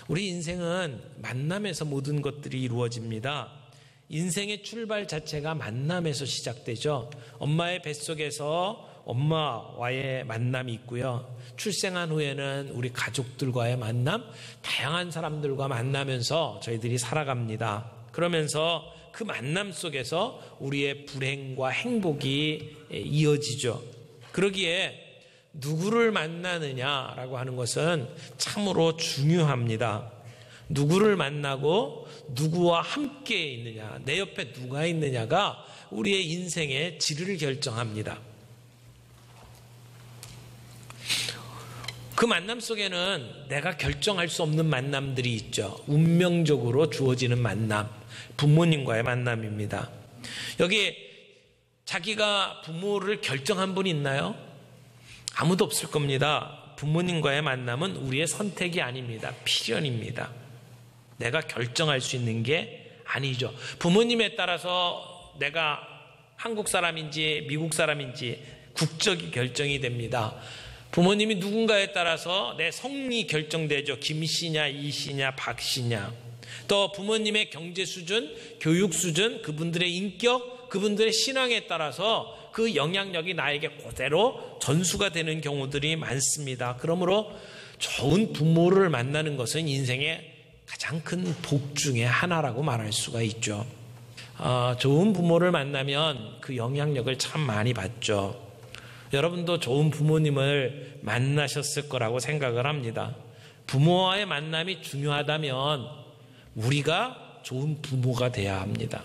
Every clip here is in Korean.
우리 인생은 만남에서 모든 것들이 이루어집니다. 인생의 출발 자체가 만남에서 시작되죠. 엄마의 뱃속에서 엄마와의 만남이 있고요. 출생한 후에는 우리 가족들과의 만남, 다양한 사람들과 만나면서 저희들이 살아갑니다. 그러면서 그 만남 속에서 우리의 불행과 행복이 이어지죠. 그러기에 누구를 만나느냐라고 하는 것은 참으로 중요합니다. 누구를 만나고 누구와 함께 있느냐, 내 옆에 누가 있느냐가 우리의 인생의 질을 결정합니다. 그 만남 속에는 내가 결정할 수 없는 만남들이 있죠. 운명적으로 주어지는 만남, 부모님과의 만남입니다. 여기 자기가 부모를 결정한 분이 있나요? 아무도 없을 겁니다. 부모님과의 만남은 우리의 선택이 아닙니다. 필연입니다. 내가 결정할 수 있는 게 아니죠. 부모님에 따라서 내가 한국 사람인지 미국 사람인지 국적이 결정이 됩니다. 부모님이 누군가에 따라서 내 성이 결정되죠. 김씨냐 이씨냐 박씨냐. 또 부모님의 경제 수준, 교육 수준, 그분들의 인격, 그분들의 신앙에 따라서 그 영향력이 나에게 그대로 전수가 되는 경우들이 많습니다. 그러므로 좋은 부모를 만나는 것은 인생의 가장 큰 복 중에 하나라고 말할 수가 있죠. 좋은 부모를 만나면 그 영향력을 참 많이 받죠. 여러분도 좋은 부모님을 만나셨을 거라고 생각을 합니다. 부모와의 만남이 중요하다면 우리가 좋은 부모가 돼야 합니다.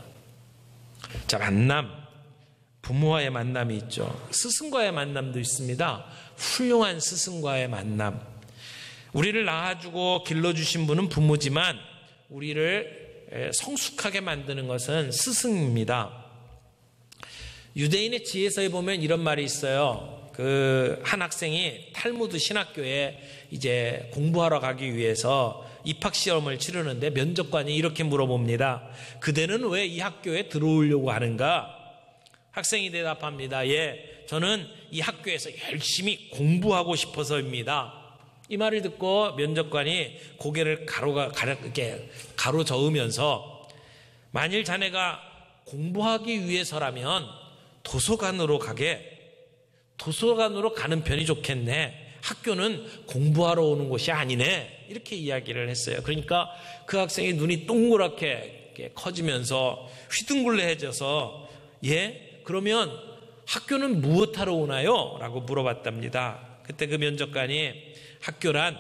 자, 만남, 부모와의 만남이 있죠. 스승과의 만남도 있습니다. 훌륭한 스승과의 만남. 우리를 낳아주고 길러주신 분은 부모지만 우리를 성숙하게 만드는 것은 스승입니다. 유대인의 지혜서에 보면 이런 말이 있어요. 한 학생이 탈무드 신학교에 이제 공부하러 가기 위해서 입학시험을 치르는데 면접관이 이렇게 물어봅니다. 그대는 왜 이 학교에 들어오려고 하는가? 학생이 대답합니다. 예, 저는 이 학교에서 열심히 공부하고 싶어서입니다. 이 말을 듣고 면접관이 고개를 가로 저으면서 만일 자네가 공부하기 위해서라면 도서관으로 가는 편이 좋겠네. 학교는 공부하러 오는 곳이 아니네. 이렇게 이야기를 했어요. 그러니까 그 학생이 눈이 동그랗게 커지면서 휘둥글레해져서 예? 그러면 학교는 무엇하러 오나요? 라고 물어봤답니다. 그때 그 면접관이 학교란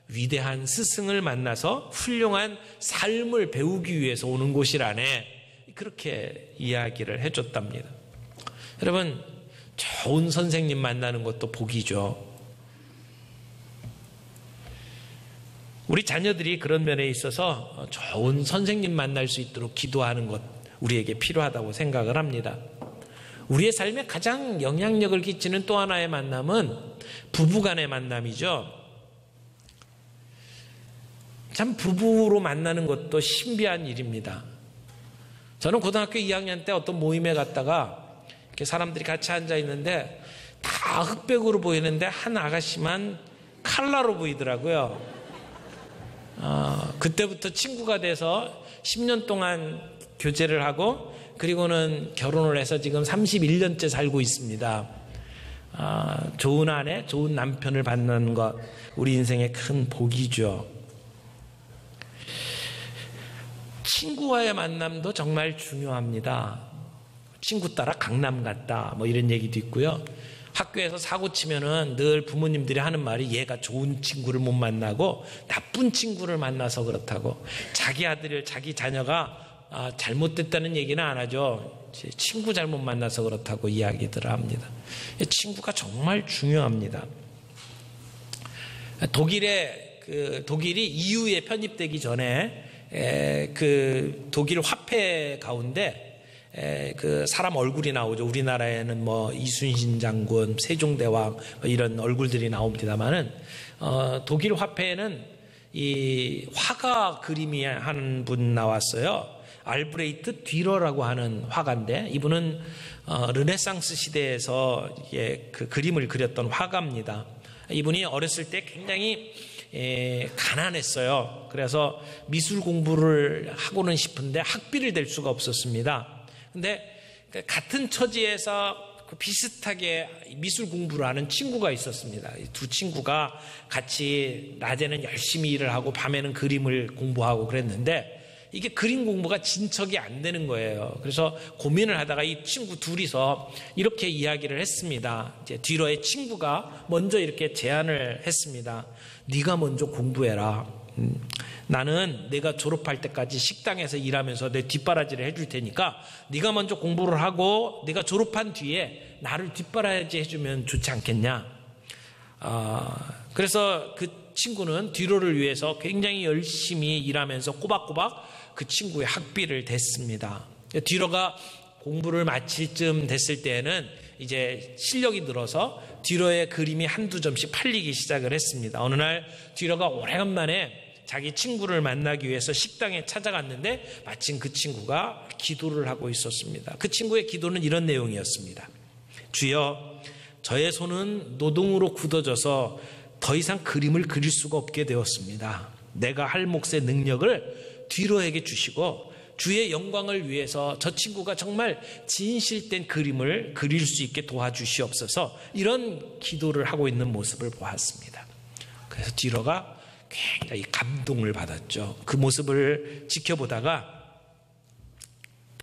위대한 스승을 만나서 훌륭한 삶을 배우기 위해서 오는 곳이라네. 그렇게 이야기를 해줬답니다. 여러분, 좋은 선생님 만나는 것도 복이죠. 우리 자녀들이 그런 면에 있어서 좋은 선생님 만날 수 있도록 기도하는 것 우리에게 필요하다고 생각을 합니다. 우리의 삶에 가장 영향력을 끼치는 또 하나의 만남은 부부간의 만남이죠. 참 부부로 만나는 것도 신비한 일입니다. 저는 고등학교 2학년 때 어떤 모임에 갔다가 이렇게 사람들이 같이 앉아 있는데 다 흑백으로 보이는데 한 아가씨만 칼라로 보이더라고요. 그때부터 친구가 돼서 10년 동안 교제를 하고 그리고는 결혼을 해서 지금 31년째 살고 있습니다. 좋은 아내, 좋은 남편을 만나는 것 우리 인생의 큰 복이죠. 친구와의 만남도 정말 중요합니다. 친구 따라 강남 갔다 뭐 이런 얘기도 있고요. 학교에서 사고 치면은 늘 부모님들이 하는 말이 얘가 좋은 친구를 못 만나고 나쁜 친구를 만나서 그렇다고. 자기 아들, 자기 자녀가 잘못됐다는 얘기는 안 하죠. 친구 잘못 만나서 그렇다고 이야기들을 합니다. 친구가 정말 중요합니다. 독일이 EU에 편입되기 전에 그 독일 화폐 가운데 그 사람 얼굴이 나오죠. 우리나라에는 뭐 이순신 장군, 세종대왕 이런 얼굴들이 나옵니다만은 독일 화폐에는 이 화가 그림이 한 분 나왔어요. 알브레이트 뒤러라고 하는 화가인데 이분은 르네상스 시대에서 그 그림을 그렸던 화가입니다. 이분이 어렸을 때 굉장히 가난했어요. 그래서 미술 공부를 하고는 싶은데 학비를 댈 수가 없었습니다. 근데 같은 처지에서 비슷하게 미술 공부를 하는 친구가 있었습니다. 두 친구가 같이 낮에는 열심히 일을 하고 밤에는 그림을 공부하고 그랬는데 이게 그림 공부가 진척이 안 되는 거예요. 그래서 고민을 하다가 이 친구 둘이서 이렇게 이야기를 했습니다. 이제 뒤로의 친구가 먼저 이렇게 제안을 했습니다. 네가 먼저 공부해라. 나는 내가 졸업할 때까지 식당에서 일하면서 내 뒷바라지를 해줄 테니까 네가 먼저 공부를 하고 네가 졸업한 뒤에 나를 뒷바라지 해주면 좋지 않겠냐. 그래서 그 친구는 뒤로를 위해서 굉장히 열심히 일하면서 꼬박꼬박 그 친구의 학비를 댔습니다. 뒤로가 공부를 마칠 쯤 됐을 때에는 이제 실력이 늘어서 뒤로의 그림이 한두 점씩 팔리기 시작을 했습니다. 어느 날 뒤로가 오래간만에 자기 친구를 만나기 위해서 식당에 찾아갔는데 마침 그 친구가 기도를 하고 있었습니다. 그 친구의 기도는 이런 내용이었습니다. 주여, 저의 손은 노동으로 굳어져서 더 이상 그림을 그릴 수가 없게 되었습니다. 내가 할 몫의 능력을 뒤로에게 주시고 주의 영광을 위해서 저 친구가 정말 진실된 그림을 그릴 수 있게 도와주시옵소서. 이런 기도를 하고 있는 모습을 보았습니다. 그래서 뒤로가 굉장히 감동을 받았죠. 그 모습을 지켜보다가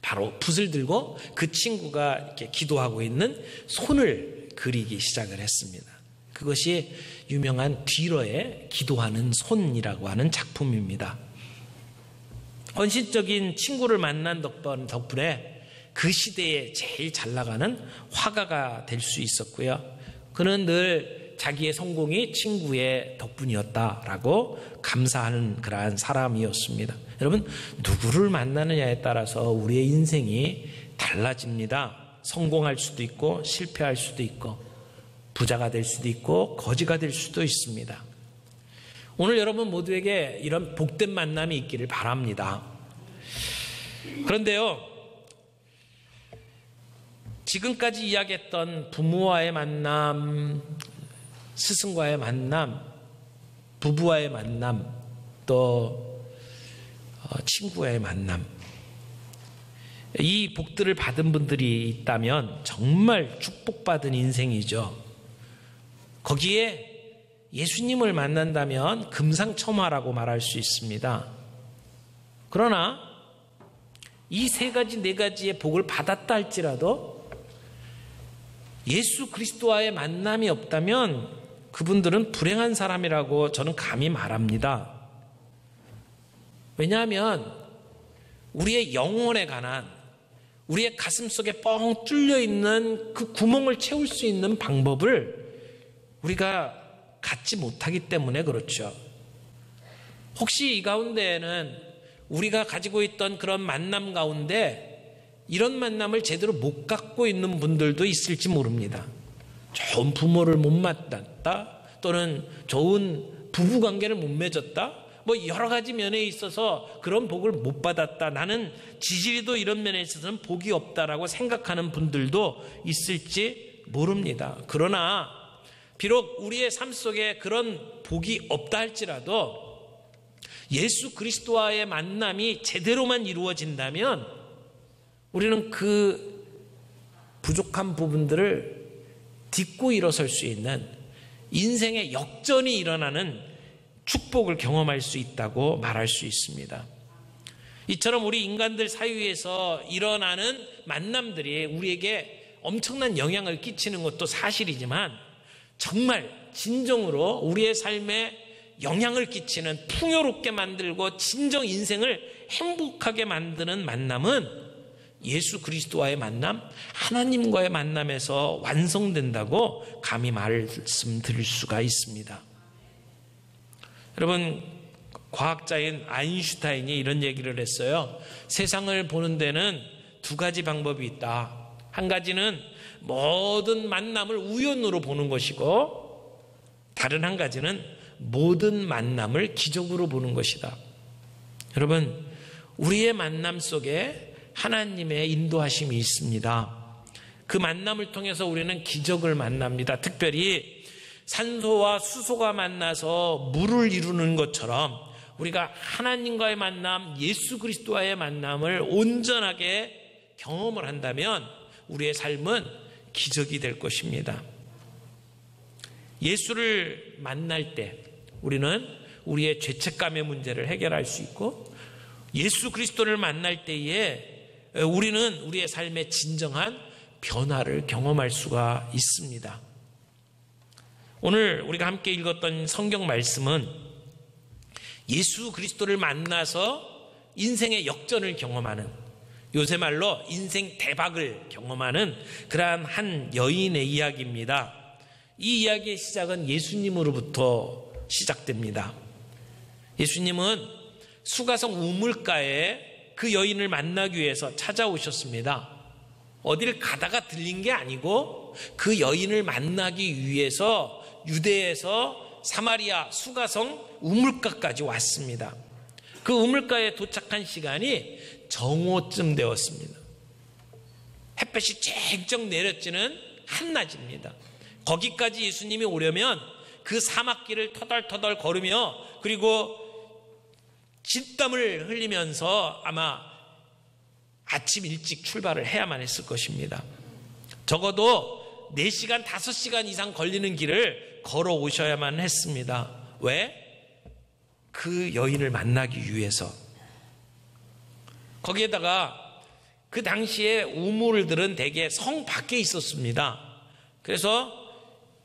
바로 붓을 들고 그 친구가 이렇게 기도하고 있는 손을 그리기 시작을 했습니다. 그것이 유명한 뒤로의 기도하는 손이라고 하는 작품입니다. 헌신적인 친구를 만난 덕분에 그 시대에 제일 잘 나가는 화가가 될 수 있었고요. 그는 늘 자기의 성공이 친구의 덕분이었다라고 감사하는 그러한 사람이었습니다. 여러분, 누구를 만나느냐에 따라서 우리의 인생이 달라집니다. 성공할 수도 있고 실패할 수도 있고 부자가 될 수도 있고 거지가 될 수도 있습니다. 오늘 여러분 모두에게 이런 복된 만남이 있기를 바랍니다. 그런데요, 지금까지 이야기했던 부모와의 만남, 스승과의 만남, 부부와의 만남, 또 친구와의 만남, 이 복들을 받은 분들이 있다면 정말 축복받은 인생이죠. 거기에 예수님을 만난다면 금상첨화라고 말할 수 있습니다. 그러나 이 세 가지, 네 가지의 복을 받았다 할지라도 예수 그리스도와의 만남이 없다면 그분들은 불행한 사람이라고 저는 감히 말합니다. 왜냐하면 우리의 영혼에 관한, 우리의 가슴 속에 뻥 뚫려 있는 그 구멍을 채울 수 있는 방법을 우리가 갖지 못하기 때문에 그렇죠. 혹시 이 가운데에는 우리가 가지고 있던 그런 만남 가운데 이런 만남을 제대로 못 갖고 있는 분들도 있을지 모릅니다. 좋은 부모를 못 만났다, 또는 좋은 부부관계를 못 맺었다, 뭐 여러 가지 면에 있어서 그런 복을 못 받았다, 나는 지지리도 이런 면에 있어서는 복이 없다라고 생각하는 분들도 있을지 모릅니다. 그러나 비록 우리의 삶 속에 그런 복이 없다 할지라도 예수 그리스도와의 만남이 제대로만 이루어진다면 우리는 그 부족한 부분들을 딛고 일어설 수 있는, 인생의 역전이 일어나는 축복을 경험할 수 있다고 말할 수 있습니다. 이처럼 우리 인간들 사이에서 일어나는 만남들이 우리에게 엄청난 영향을 끼치는 것도 사실이지만 정말 진정으로 우리의 삶에 영향을 끼치는, 풍요롭게 만들고 진정 인생을 행복하게 만드는 만남은 예수 그리스도와의 만남, 하나님과의 만남에서 완성된다고 감히 말씀드릴 수가 있습니다. 여러분, 과학자인 아인슈타인이 이런 얘기를 했어요. 세상을 보는 데는 두 가지 방법이 있다. 한 가지는 모든 만남을 우연으로 보는 것이고, 다른 한 가지는 모든 만남을 기적으로 보는 것이다. 여러분, 우리의 만남 속에 하나님의 인도하심이 있습니다. 그 만남을 통해서 우리는 기적을 만납니다. 특별히 산소와 수소가 만나서 물을 이루는 것처럼 우리가 하나님과의 만남, 예수 그리스도와의 만남을 온전하게 경험을 한다면 우리의 삶은 기적이 될 것입니다. 예수를 만날 때 우리는 우리의 죄책감의 문제를 해결할 수 있고, 예수 그리스도를 만날 때에 우리는 우리의 삶의 진정한 변화를 경험할 수가 있습니다. 오늘 우리가 함께 읽었던 성경 말씀은 예수 그리스도를 만나서 인생의 역전을 경험하는, 요새 말로 인생 대박을 경험하는 그러한 한 여인의 이야기입니다. 이 이야기의 시작은 예수님으로부터 시작됩니다. 예수님은 수가성 우물가에 그 여인을 만나기 위해서 찾아오셨습니다. 어딜 가다가 들린 게 아니고 그 여인을 만나기 위해서 유대에서 사마리아 수가성 우물가까지 왔습니다. 그 우물가에 도착한 시간이 정오쯤 되었습니다. 햇볕이 쨍쨍 내려지는 한낮입니다. 거기까지 예수님이 오려면 그 사막길을 터덜터덜 걸으며 그리고 진땀을 흘리면서 아마 아침 일찍 출발을 해야만 했을 것입니다. 적어도 4시간, 5시간 이상 걸리는 길을 걸어 오셔야만 했습니다. 왜? 그 여인을 만나기 위해서. 거기에다가 그 당시에 우물들은 대개 성 밖에 있었습니다. 그래서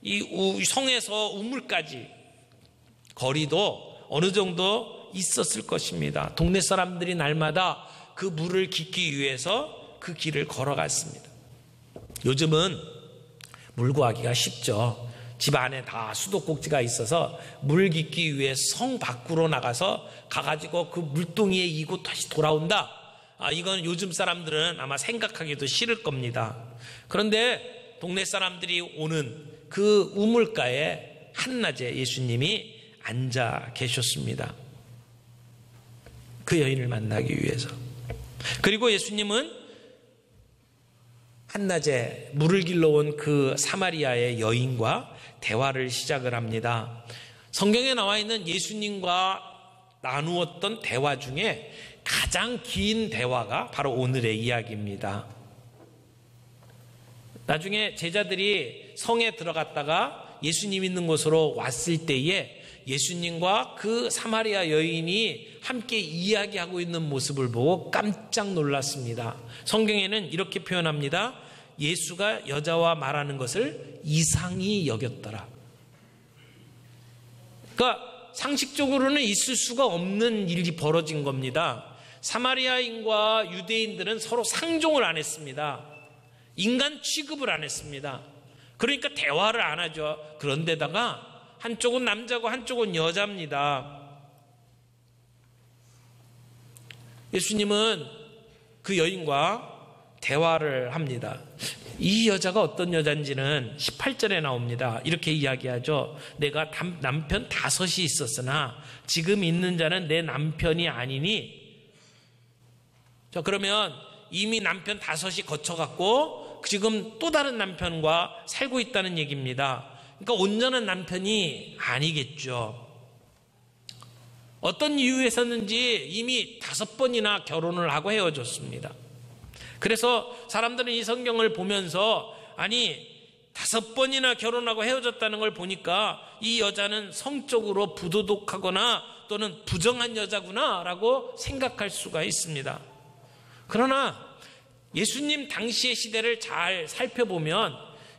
이 성에서 우물까지 거리도 어느 정도 있었을 것입니다. 동네 사람들이 날마다 그 물을 깃기 위해서 그 길을 걸어갔습니다. 요즘은 물 구하기가 쉽죠. 집 안에 다 수도꼭지가 있어서 물 깃기 위해 성 밖으로 나가서 가가지고 그 물동이에 이고 다시 돌아온다. 이건 요즘 사람들은 아마 생각하기도 싫을 겁니다. 그런데 동네 사람들이 오는 그 우물가에 한낮에 예수님이 앉아 계셨습니다. 그 여인을 만나기 위해서. 그리고 예수님은 한낮에 물을 길러온 그 사마리아의 여인과 대화를 시작을 합니다. 성경에 나와 있는 예수님과 나누었던 대화 중에 가장 긴 대화가 바로 오늘의 이야기입니다. 나중에 제자들이 성에 들어갔다가 예수님 있는 곳으로 왔을 때에 예수님과 그 사마리아 여인이 함께 이야기하고 있는 모습을 보고 깜짝 놀랐습니다. 성경에는 이렇게 표현합니다. 예수가 여자와 말하는 것을 이상히 여겼더라. 그러니까 상식적으로는 있을 수가 없는 일이 벌어진 겁니다. 사마리아인과 유대인들은 서로 상종을 안 했습니다. 인간 취급을 안 했습니다. 그러니까 대화를 안 하죠. 그런데다가 한쪽은 남자고 한쪽은 여자입니다. 예수님은 그 여인과 대화를 합니다. 이 여자가 어떤 여자인지는 18절에 나옵니다. 이렇게 이야기하죠. 내가 남편 5이 있었으나 지금 있는 자는 내 남편이 아니니. 자, 그러면 이미 남편 5이 거쳐갔고 지금 또 다른 남편과 살고 있다는 얘기입니다. 그러니까 온전한 남편이 아니겠죠. 어떤 이유에서는지 이미 5번이나 결혼을 하고 헤어졌습니다. 그래서 사람들은 이 성경을 보면서 아니 5번이나 결혼하고 헤어졌다는 걸 보니까 이 여자는 성적으로 부도덕하거나 또는 부정한 여자구나 라고 생각할 수가 있습니다. 그러나 예수님 당시의 시대를 잘 살펴보면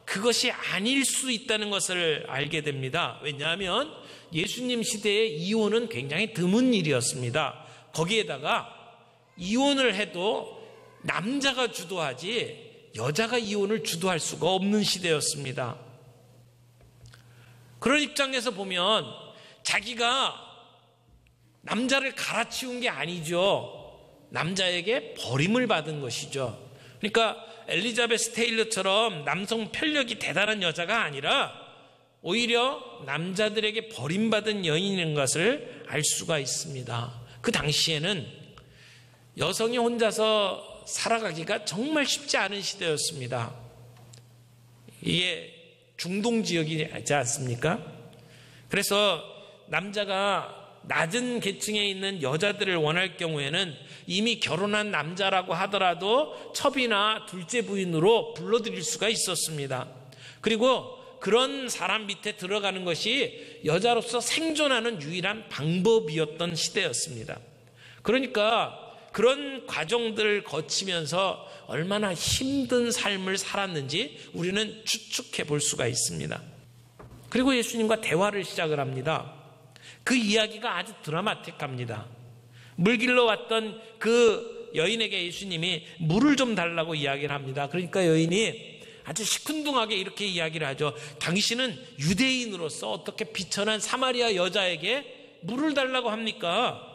그것이 아닐 수 있다는 것을 알게 됩니다. 왜냐하면 예수님 시대에 이혼은 굉장히 드문 일이었습니다. 거기에다가 이혼을 해도 남자가 주도하지 여자가 이혼을 주도할 수가 없는 시대였습니다. 그런 입장에서 보면 자기가 남자를 갈아치운 게 아니죠. 남자에게 버림을 받은 것이죠. 그러니까 엘리자베스 테일러처럼 남성 편력이 대단한 여자가 아니라 오히려 남자들에게 버림받은 여인인 것을 알 수가 있습니다. 그 당시에는 여성이 혼자서 살아가기가 정말 쉽지 않은 시대였습니다. 이게 중동 지역이지 않습니까? 그래서 남자가 낮은 계층에 있는 여자들을 원할 경우에는 이미 결혼한 남자라고 하더라도 첩이나 둘째 부인으로 불러들일 수가 있었습니다. 그리고 그런 사람 밑에 들어가는 것이 여자로서 생존하는 유일한 방법이었던 시대였습니다. 그러니까 그런 과정들을 거치면서 얼마나 힘든 삶을 살았는지 우리는 추측해 볼 수가 있습니다. 그리고 예수님과 대화를 시작을 합니다. 그 이야기가 아주 드라마틱합니다. 물 길러 왔던 그 여인에게 예수님이 물을 좀 달라고 이야기를 합니다. 그러니까 여인이 아주 시큰둥하게 이렇게 이야기를 하죠. 당신은 유대인으로서 어떻게 비천한 사마리아 여자에게 물을 달라고 합니까?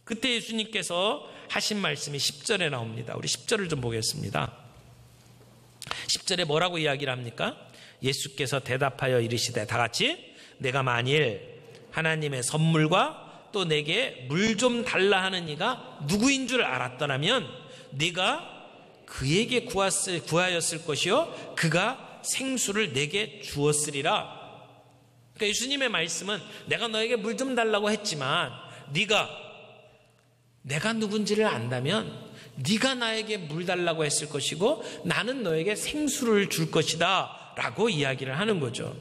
그때 예수님께서 하신 말씀이 10절에 나옵니다. 우리 10절을 좀 보겠습니다. 10절에 뭐라고 이야기를 합니까? 예수께서 대답하여 이르시되, 다 같이, 내가 만일 하나님의 선물과 또 내게 물 좀 달라 하는 이가 누구인 줄 알았더라면 네가 그에게 구하였을 것이요 그가 생수를 내게 주었으리라. 그러니까 예수님의 말씀은 내가 너에게 물 좀 달라고 했지만 내가 누군지를 안다면 네가 나에게 물 달라고 했을 것이고 나는 너에게 생수를 줄 것이다 라고 이야기를 하는 거죠.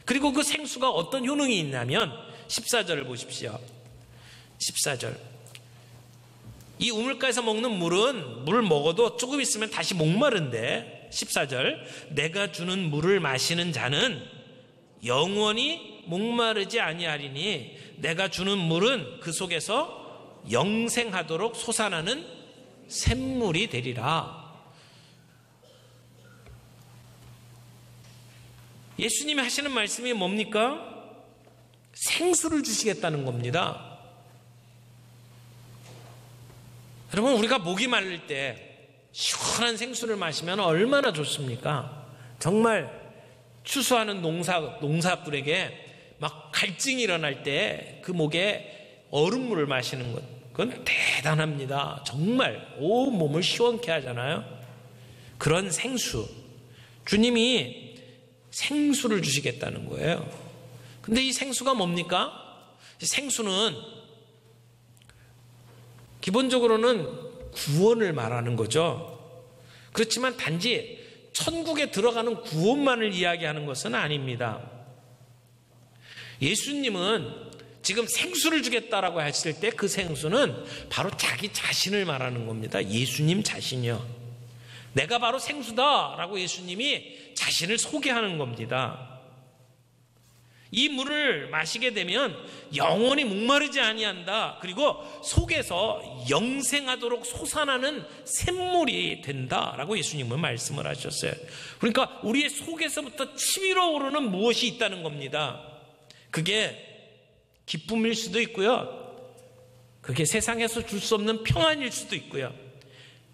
그리고 그 생수가 어떤 효능이 있냐면 14절을 보십시오. 14절. 이 우물가에서 먹는 물은 물 먹어도 조금 있으면 다시 목마른데 14절. 내가 주는 물을 마시는 자는 영원히 목마르지 아니하리니 내가 주는 물은 그 속에서 영생하도록 솟아나는 샘물이 되리라. 예수님이 하시는 말씀이 뭡니까? 생수를 주시겠다는 겁니다. 여러분, 우리가 목이 마를 때 시원한 생수를 마시면 얼마나 좋습니까? 정말 추수하는 농사꾼에게 막 갈증이 일어날 때 그 목에 얼음물을 마시는 것, 그건 대단합니다. 정말 온 몸을 시원케 하잖아요. 그런 생수, 주님이 생수를 주시겠다는 거예요. 근데 이 생수가 뭡니까? 생수는 기본적으로는 구원을 말하는 거죠. 그렇지만 단지 천국에 들어가는 구원만을 이야기하는 것은 아닙니다. 예수님은 지금 생수를 주겠다라고 했을 때 그 생수는 바로 자기 자신을 말하는 겁니다. 예수님 자신이요. 내가 바로 생수다라고 예수님이 자신을 소개하는 겁니다. 이 물을 마시게 되면 영원히 목마르지 아니한다. 그리고 속에서 영생하도록 솟아나는 샘물이 된다라고 예수님은 말씀을 하셨어요. 그러니까 우리의 속에서부터 치밀어 오르는 무엇이 있다는 겁니다. 그게 기쁨일 수도 있고요. 그게 세상에서 줄 수 없는 평안일 수도 있고요.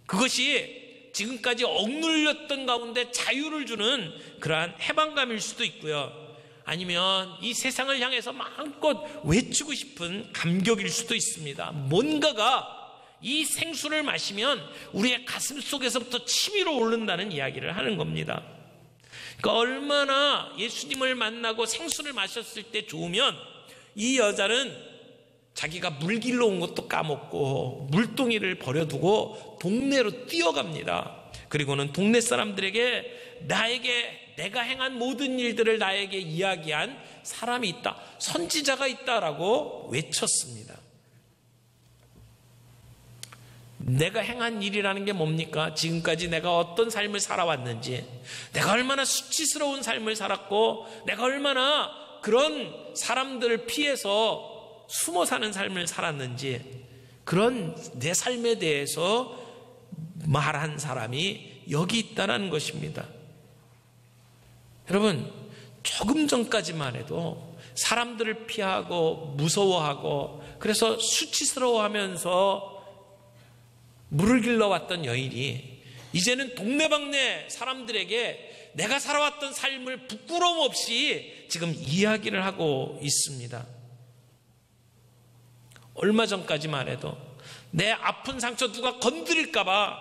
그것이 지금까지 억눌렸던 가운데 자유를 주는 그러한 해방감일 수도 있고요. 아니면 이 세상을 향해서 마음껏 외치고 싶은 감격일 수도 있습니다. 뭔가가 이 생수를 마시면 우리의 가슴 속에서부터 치밀어 오른다는 이야기를 하는 겁니다. 그러니까 얼마나 예수님을 만나고 생수를 마셨을 때 좋으면 이 여자는 자기가 물 길러 온 것도 까먹고 물동이를 버려두고 동네로 뛰어갑니다. 그리고는 동네 사람들에게 내가 행한 모든 일들을 나에게 이야기한 사람이 있다, 선지자가 있다라고 외쳤습니다. 내가 행한 일이라는 게 뭡니까? 지금까지 내가 어떤 삶을 살아왔는지, 내가 얼마나 수치스러운 삶을 살았고, 내가 얼마나 그런 사람들을 피해서 숨어 사는 삶을 살았는지, 그런 내 삶에 대해서 말한 사람이 여기 있다는 것입니다. 여러분, 조금 전까지만 해도 사람들을 피하고 무서워하고 그래서 수치스러워하면서 물을 길러왔던 여인이 이제는 동네방네 사람들에게 내가 살아왔던 삶을 부끄러움 없이 지금 이야기를 하고 있습니다. 얼마 전까지만 해도 내 아픈 상처 누가 건드릴까봐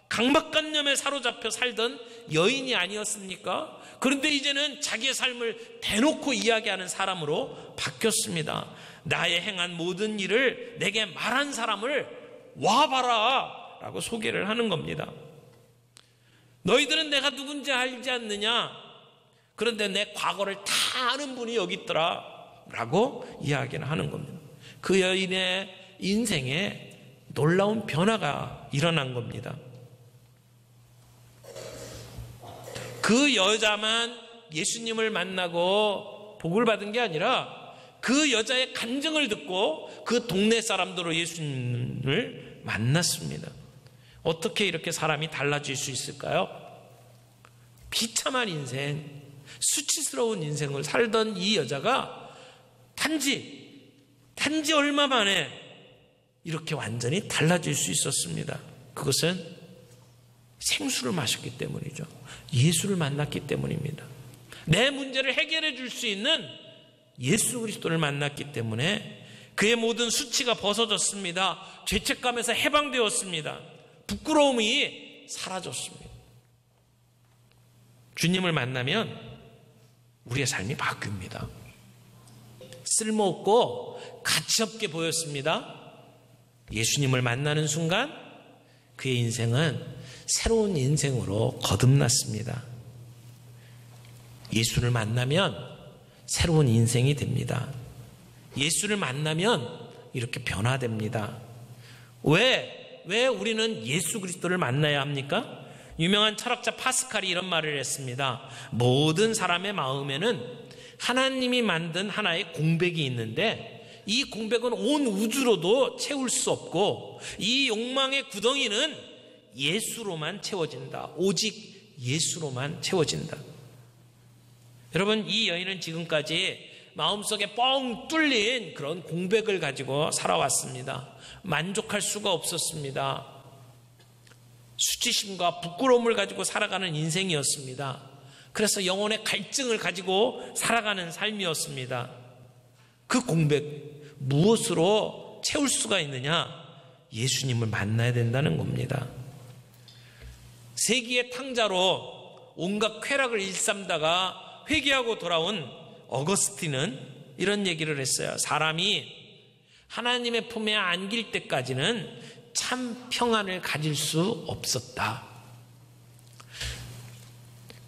강박관념에 사로잡혀 살던 여인이 아니었습니까? 그런데 이제는 자기의 삶을 대놓고 이야기하는 사람으로 바뀌었습니다. 나의 행한 모든 일을 내게 말한 사람을 와봐라 라고 소개를 하는 겁니다. 너희들은 내가 누군지 알지 않느냐? 그런데 내 과거를 다 아는 분이 여기 있더라 라고 이야기를 하는 겁니다. 그 여인의 인생에 놀라운 변화가 일어난 겁니다. 그 여자만 예수님을 만나고 복을 받은 게 아니라 그 여자의 간증을 듣고 그 동네 사람들로 예수님을 만났습니다. 어떻게 이렇게 사람이 달라질 수 있을까요? 비참한 인생, 수치스러운 인생을 살던 이 여자가 단지 얼마 만에 이렇게 완전히 달라질 수 있었습니다. 그것은 생수를 마셨기 때문이죠. 예수를 만났기 때문입니다. 내 문제를 해결해 줄 수 있는 예수 그리스도를 만났기 때문에 그의 모든 수치가 벗어졌습니다. 죄책감에서 해방되었습니다. 부끄러움이 사라졌습니다. 주님을 만나면 우리의 삶이 바뀝니다. 쓸모없고 가치없게 보였습니다. 예수님을 만나는 순간 그의 인생은 새로운 인생으로 거듭났습니다. 예수를 만나면 새로운 인생이 됩니다. 예수를 만나면 이렇게 변화됩니다. 왜 우리는 예수 그리스도를 만나야 합니까? 유명한 철학자 파스칼이 이런 말을 했습니다. 모든 사람의 마음에는 하나님이 만든 하나의 공백이 있는데 이 공백은 온 우주로도 채울 수 없고 이 욕망의 구덩이는 예수로만 채워진다. 오직 예수로만 채워진다. 여러분, 이 여인은 지금까지 마음속에 뻥 뚫린 그런 공백을 가지고 살아왔습니다. 만족할 수가 없었습니다. 수치심과 부끄러움을 가지고 살아가는 인생이었습니다. 그래서 영혼의 갈증을 가지고 살아가는 삶이었습니다. 그 공백, 무엇으로 채울 수가 있느냐? 예수님을 만나야 된다는 겁니다. 세기의 탕자로 온갖 쾌락을 일삼다가 회개하고 돌아온 어거스틴은 이런 얘기를 했어요. 사람이 하나님의 품에 안길 때까지는 참 평안을 가질 수 없었다.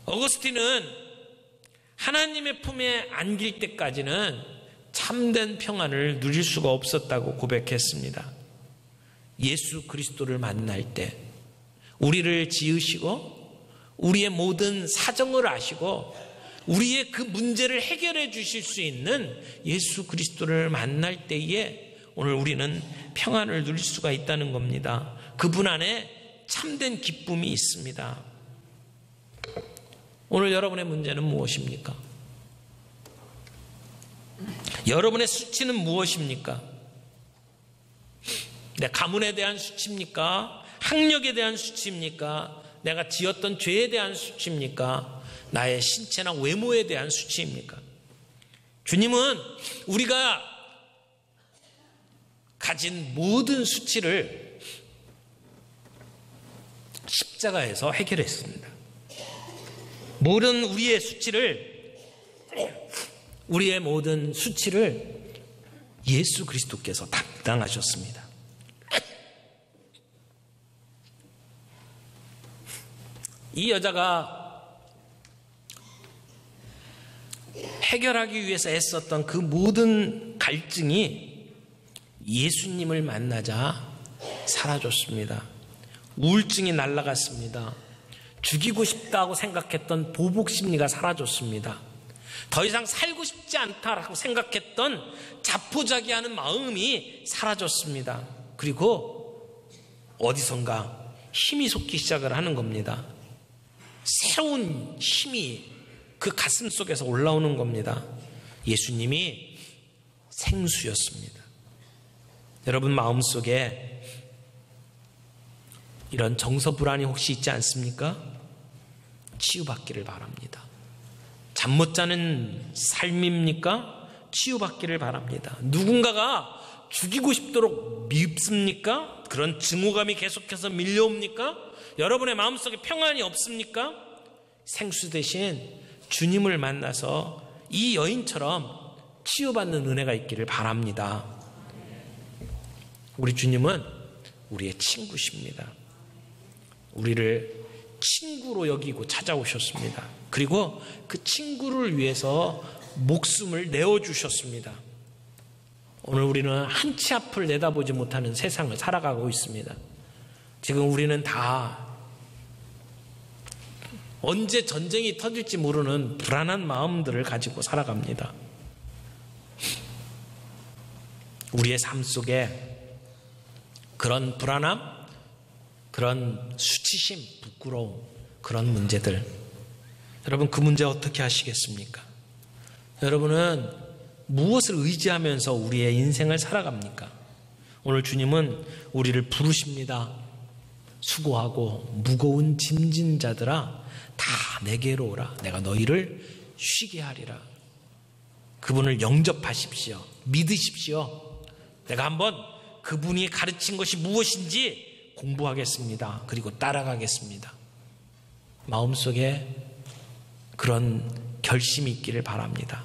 어거스틴은 하나님의 품에 안길 때까지는 참된 평안을 누릴 수가 없었다고 고백했습니다. 예수 그리스도를 만날 때 우리를 지으시고 우리의 모든 사정을 아시고 우리의 그 문제를 해결해 주실 수 있는 예수 그리스도를 만날 때에 오늘 우리는 평안을 누릴 수가 있다는 겁니다. 그분 안에 참된 기쁨이 있습니다. 오늘 여러분의 문제는 무엇입니까? 여러분의 수치는 무엇입니까? 내 가문에 대한 수치입니까? 학력에 대한 수치입니까? 내가 지었던 죄에 대한 수치입니까? 나의 신체나 외모에 대한 수치입니까? 주님은 우리가 가진 모든 수치를 십자가에서 해결했습니다. 모든 우리의 모든 수치를 예수 그리스도께서 담당하셨습니다. 이 여자가 해결하기 위해서 애썼던 그 모든 갈증이 예수님을 만나자 사라졌습니다. 우울증이 날아갔습니다. 죽이고 싶다고 생각했던 보복 심리가 사라졌습니다. 더 이상 살고 싶지 않다라고 생각했던 자포자기하는 마음이 사라졌습니다. 그리고 어디선가 힘이 솟기 시작을 하는 겁니다. 새로운 힘이 그 가슴 속에서 올라오는 겁니다. 예수님이 생수였습니다. 여러분 마음속에 이런 정서 불안이 혹시 있지 않습니까? 치유받기를 바랍니다. 잠 못 자는 삶입니까? 치유받기를 바랍니다. 누군가가 죽이고 싶도록 밉습니까? 그런 증오감이 계속해서 밀려옵니까? 여러분의 마음속에 평안이 없습니까? 생수 대신 주님을 만나서 이 여인처럼 치유받는 은혜가 있기를 바랍니다. 우리 주님은 우리의 친구십니다. 우리를 친구로 여기고 찾아오셨습니다. 그리고 그 친구를 위해서 목숨을 내어주셨습니다. 오늘 우리는 한 치 앞을 내다보지 못하는 세상을 살아가고 있습니다. 지금 우리는 다 언제 전쟁이 터질지 모르는 불안한 마음들을 가지고 살아갑니다. 우리의 삶 속에 그런 불안함, 그런 수치심, 부끄러움, 그런 문제들, 여러분 그 문제 어떻게 하시겠습니까? 여러분은 무엇을 의지하면서 우리의 인생을 살아갑니까? 오늘 주님은 우리를 부르십니다. 수고하고 무거운 짐진 자들아 다 내게로 오라. 내가 너희를 쉬게 하리라. 그분을 영접하십시오. 믿으십시오. 내가 한번 그분이 가르친 것이 무엇인지 공부하겠습니다. 그리고 따라가겠습니다. 마음속에 그런 결심이 있기를 바랍니다.